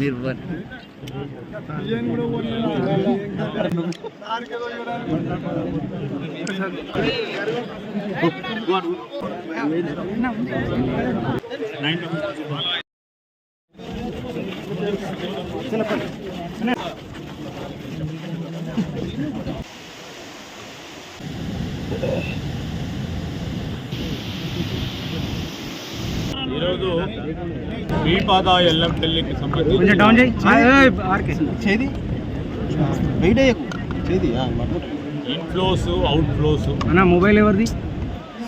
మీరు ఈరోజు శ్రీపాద ఎల్లంపల్లికి సంబంధించి ఇన్ఫ్లోస్ అవుట్ఫ్లోస్ మొబైల్ ఎవరిది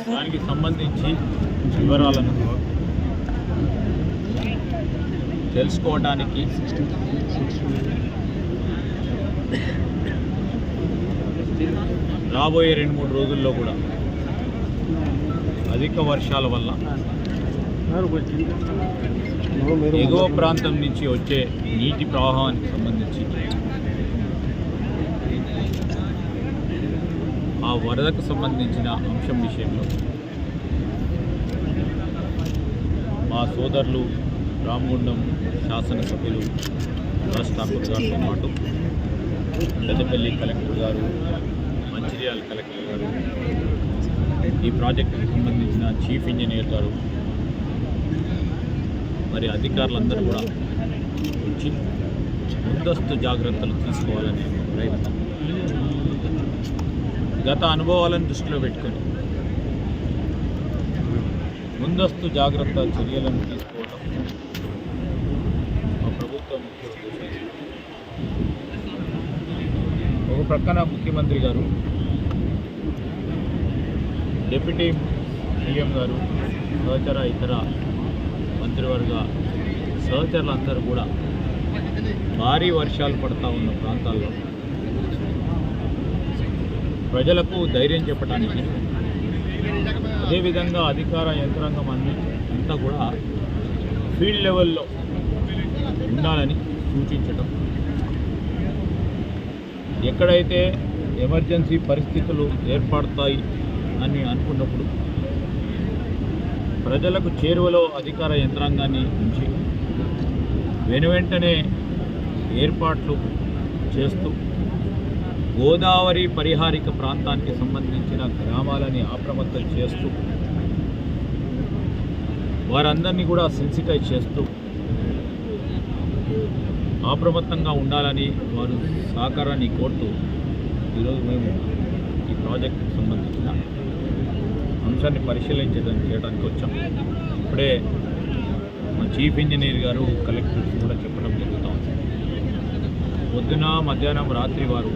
దానికి సంబంధించి వివరాలను తెలుసుకోవడానికి రాబోయే 2-3 రోజుల్లో కూడా అధిక వర్షాల వల్ల ఎగువ ప్రాంతం నుంచి వచ్చే నీటి ప్రవాహానికి సంబంధించి ఆ వరదకు సంబంధించిన అంశం విషయంలో మా సోదరులు రామగుండం శాసనసభ్యులు రాజ్ ఠాకూర్ గారితో పాటు పెద్దపల్లి కలెక్టర్ గారు, మంచిర్యాల కలెక్టర్ గారు, ఈ ప్రాజెక్టుకు సంబంధించిన చీఫ్ ఇంజనీర్ గారు, మరి అధికారులందరూ కూడా వచ్చి ముందస్తు జాగ్రత్తలు తీసుకోవాలనే ప్రయత్నం, గత అనుభవాలను దృష్టిలో పెట్టుకొని ముందస్తు జాగ్రత్త చర్యలను తీసుకోవడం మా ప్రభుత్వం ముఖ్య ఉద్దేశం. ఒక ప్రక్కన ముఖ్యమంత్రి గారు, డిప్యూటీ సీఎం గారు, సహచర ఇతర మంత్రివర్గ సహచరులందరూ కూడా భారీ వర్షాలు పడతా ఉన్న ప్రాంతాల్లో ప్రజలకు ధైర్యం చెప్పడానికి, అదేవిధంగా అధికార యంత్రాంగం అంతా కూడా ఫీల్డ్ లెవెల్లో ఉండాలని సూచించడం, ఎక్కడైతే ఎమర్జెన్సీ పరిస్థితులు ఏర్పడతాయి అని అనుకున్నప్పుడు ప్రజలకు చేరువలో అధికార యంత్రాంగాన్ని ఉంచి వెనువెంటనే ఏర్పాట్లు చేస్తూ గోదావరి పరిహారిక ప్రాంతానికి సంబంధించిన గ్రామాలని అప్రమత్తం చేస్తూ వారందరినీ కూడా సెన్సిటైజ్ చేస్తూ అప్రమత్తంగా ఉండాలని వారు సహకారాన్ని కోరుతూ ఈరోజు మేము ఈ ప్రాజెక్టుకు సంబంధించిన అంశాన్ని చేయడానికి వచ్చాం. ఇప్పుడే మా చీఫ్ ఇంజనీర్ గారు, కలెక్టర్స్ కూడా చెప్పడం జరుగుతూ ఉంది. పొద్దున, మధ్యాహ్నం, రాత్రి వారు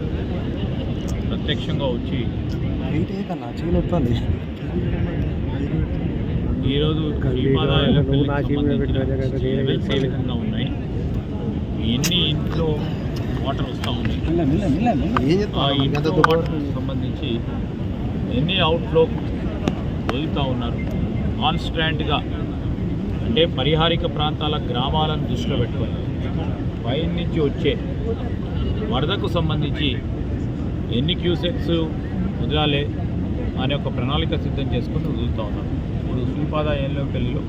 ప్రత్యక్షంగా వచ్చి ఈరోజు శ్రీపాద లెవెల్స్ ఏ విధంగా ఉన్నాయి, ఎన్ని ఇంట్లో వాటర్ వస్తూ ఉన్నాయి, ఆ ఇంట్లో వాటర్కి సంబంధించి ఎన్ని అవుట్ఫ్లో వదులుతూ ఉన్నారు, కాన్స్టాంట్గా అంటే పరిహారిక ప్రాంతాల గ్రామాలను దృష్టిలో పెట్టుకొని పైన నుంచి వచ్చే వరదకు సంబంధించి ఎన్ని క్యూసెక్స్ వదలాలి అనే ఒక ప్రణాళిక సిద్ధం చేసుకొని వదులుతూ ఉన్నారు. ఇప్పుడు శ్రీపాద ఎల్లంపల్లిలో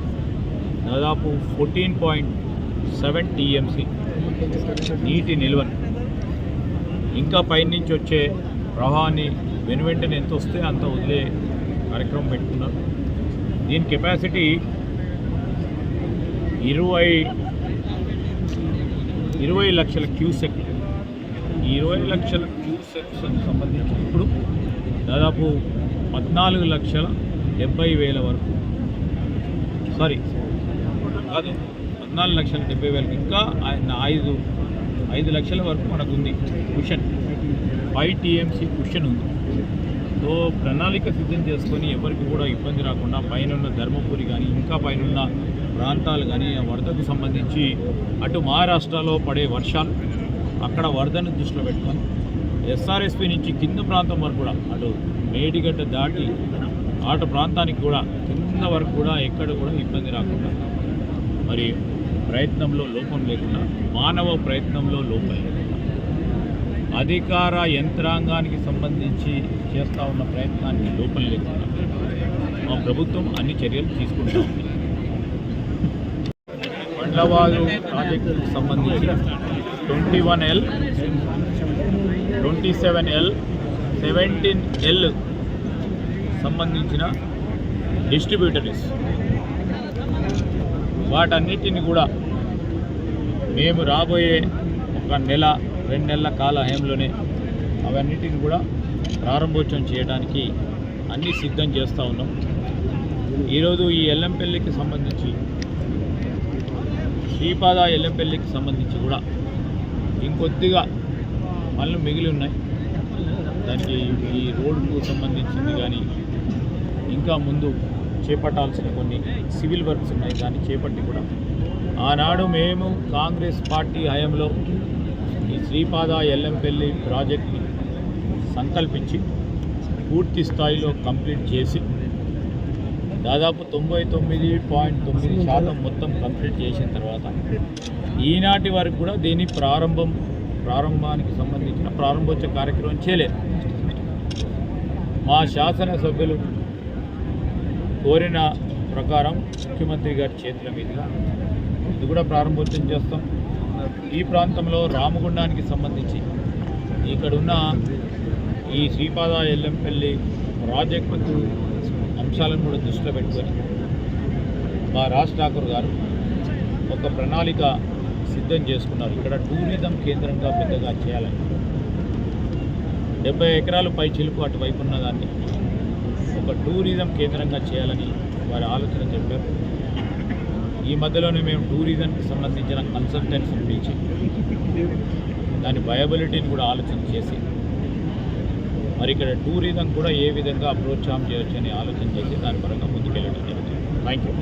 దాదాపు 14.7 టీఎంసీ నీటి నిల్వను, ఇంకా పైనుంచి వచ్చే ప్రవాహాన్ని వెనువెంటనే ఎంత వస్తే అంత వదిలే కార్యక్రమం పెట్టుకున్నారు. దీని కెపాసిటీ 20 లక్షల క్యూసెక్. ఈ 20 లక్షల క్యూసెక్స్ సంబంధించి ఇప్పుడు దాదాపు 14,70,000 వరకు, సారీ కాదు 14,70,000, ఇంకా 5 లక్షల వరకు మనకు ఉంది కుషన్, 5 టీఎంసీ కుషన్ ఉంది. సో ప్రణాళిక సిద్ధం చేసుకొని ఎవరికి కూడా ఇబ్బంది రాకుండా పైన ధర్మపురి కానీ ఇంకా పైన ప్రాంతాలు కానీ వరదకు సంబంధించి అటు మహారాష్ట్రలో పడే వర్షాలు, అక్కడ వరదను దృష్టిలో పెట్టుకొని ఎస్ఆర్ఎస్పి నుంచి కింద ప్రాంతం వరకు కూడా అటు మేడిగడ్డ దాటి ఆట ప్రాంతానికి కూడా కింద వరకు కూడా ఎక్కడ కూడా ఇబ్బంది రాకుండా, మరి ప్రయత్నంలో లోపం లేకుండా, మానవ ప్రయత్నంలో లోపం లేకుండా, అధికార యంత్రాంగానికి సంబంధించి చేస్తూ ఉన్న ప్రయత్నానికి లోపం లేకుండా మా ప్రభుత్వం అన్ని చర్యలు తీసుకుంటూ ఉంది. బండ్లవాగు ప్రాజెక్టుకు సంబంధించి 21L, 27L, 17L సంబంధించిన డిస్ట్రిబ్యూటరీస్ వాటన్నిటిని కూడా మేము రాబోయే ఒక నెల 2 నెలల కాలహయంలోనే అవన్నిటిని కూడా ప్రారంభోత్సవం చేయడానికి అన్నీ సిద్ధం చేస్తూ ఉన్నాం. ఈరోజు ఈ ఎల్లంపల్లికి సంబంధించి శ్రీపాద ఎల్లంపల్లికి సంబంధించి కూడా ఇంకొద్దిగా పనులు మిగిలి ఉన్నాయి. దానికి ఈ రోడ్డుకు సంబంధించింది కానీ ఇంకా ముందు చేపట్టాల్సిన కొన్ని సివిల్ వర్క్స్ ఉన్నాయి. దాన్ని చేపట్టి కూడా ఆనాడు మేము కాంగ్రెస్ పార్టీ హయాంలో ఈ శ్రీపాద ఎల్లంపల్లి ప్రాజెక్ట్ని సంకల్పించి పూర్తి స్థాయిలో కంప్లీట్ చేసి దాదాపు 99.9% మొత్తం కంప్లీట్ చేసిన తర్వాత ఈనాటి వరకు కూడా దీని ప్రారంభానికి సంబంధించిన ప్రారంభోత్సవ కార్యక్రమం చేయలేదు. మా శాసనసభ్యులు కోరిన ప్రకారం ముఖ్యమంత్రి గారి చేతుల మీదుగా ఇది కూడా ప్రారంభోత్సవం చేస్తాం. ఈ ప్రాంతంలో రామగుండానికి సంబంధించి ఇక్కడున్న ఈ శ్రీపాద ఎల్లంపల్లి ప్రాజెక్టు అంశాలను కూడా దృష్టిలో పెట్టుకొని మా రాజ్ ఠాకూర్ గారు ఒక ప్రణాళిక సిద్ధం చేసుకున్నారు. ఇక్కడ టూరిజం కేంద్రంగా పెద్దగా చేయాలని 70 ఎకరాలు పై చిలుపు అటువైపు ఉన్న దాన్ని ఒక టూరిజం కేంద్రంగా చేయాలని వారి ఆలోచన చెప్పారు. ఈ మధ్యలోనే మేము టూరిజంకి సంబంధించిన కన్సల్టెంట్స్ని పిలిచి దాని వయబిలిటీని కూడా ఆలోచన చేసి మరి ఇక్కడ టూరిజం కూడా ఏ విధంగా ప్రోత్సాహం చేయొచ్చు అని ఆలోచన చేసి దాని పరంగా ముందుకెళ్ళడం జరుగుతుంది. Thank you.